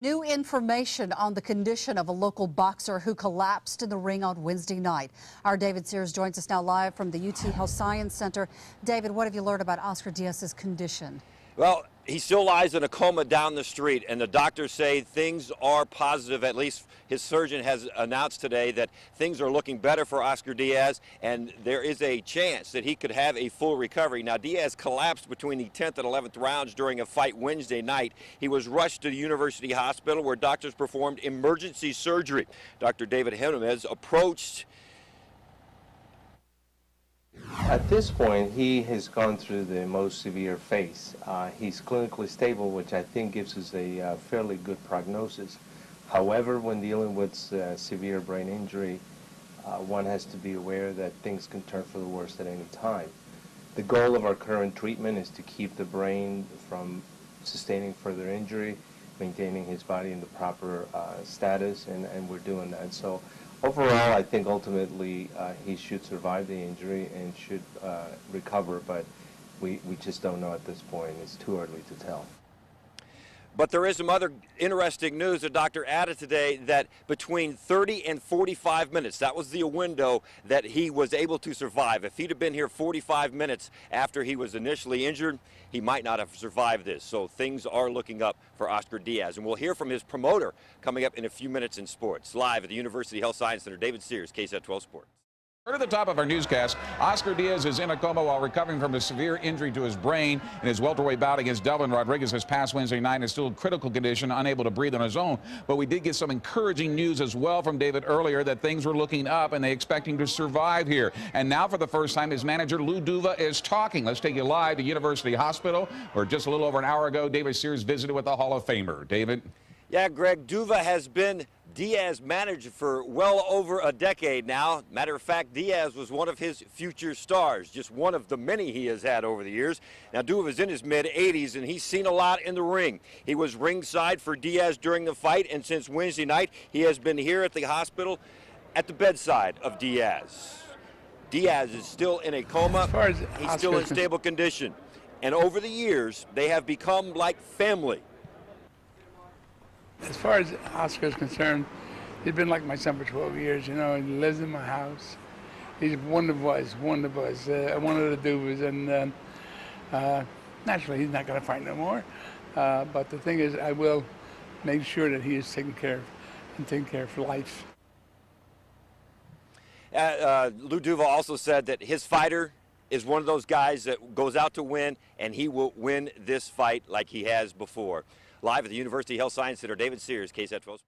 New information on the condition of a local boxer who collapsed in the ring on Wednesday night. Our David Sears joins us now live from the UT Health Science Center. David, what have you learned about Oscar Diaz's condition? Well, he still lies in a coma down the street, and the doctors say things are positive. At least his surgeon has announced today that things are looking better for Oscar Diaz, and there is a chance that he could have a full recovery. Now, Diaz collapsed between the 10th and 11th rounds during a fight Wednesday night. He was rushed to the University Hospital where doctors performed emergency surgery. Dr. David Jimenez approached. At this point, he has gone through the most severe phase. He's clinically stable, which I think gives us a fairly good prognosis. However, when dealing with severe brain injury, one has to be aware that things can turn for the worst at any time. The goal of our current treatment is to keep the brain from sustaining further injury, maintaining his body in the proper status, and we're doing that. So overall, I think ultimately he should survive the injury and should recover, but we just don't know at this point. It's too early to tell. But there is some other interesting news. The doctor added today that between 30 and 45 minutes, that was the window that he was able to survive. If he'd have been here 45 minutes after he was initially injured, he might not have survived this. So things are looking up for Oscar Diaz. And we'll hear from his promoter coming up in a few minutes in sports. Live at the University Health Science Center, David Sears, KSAT 12 Sports. At the top of our newscast, Oscar Diaz is in a coma while recovering from a severe injury to his brain in his welterweight bout against Delvin Rodriguez this past Wednesday night. Is still in critical condition, unable to breathe on his own. But we did get some encouraging news as well from David earlier that things were looking up and they expect him to survive here. And now for the first time, his manager Lou Duva is talking. Let's take you live to University Hospital, where just a little over an hour ago, David Sears visited with the Hall of Famer. David? Yeah, Greg, Duva has been Diaz manager for well over a decade now. Matter of fact, Diaz was one of his future stars, just one of the many he has had over the years. Now, Duva's in his mid-80s, and he's seen a lot in the ring. He was ringside for Diaz during the fight, and since Wednesday night, he has been here at the hospital at the bedside of Diaz. Diaz is still in a coma. He's still in stable condition. And over the years, they have become like family. As far as Oscar is concerned, he's been like my son for 12 years, you know. He lives in my house. He's one of us, one of the Duvas, and naturally he's not going to fight no more. But the thing is, I will make sure that he is taken care of and taken care of for life. Lou Duva also said that his fighter is one of those guys that goes out to win, and he will win this fight like he has before. Live at the University Health Science Center, David Sears, KSAT 12 Sports.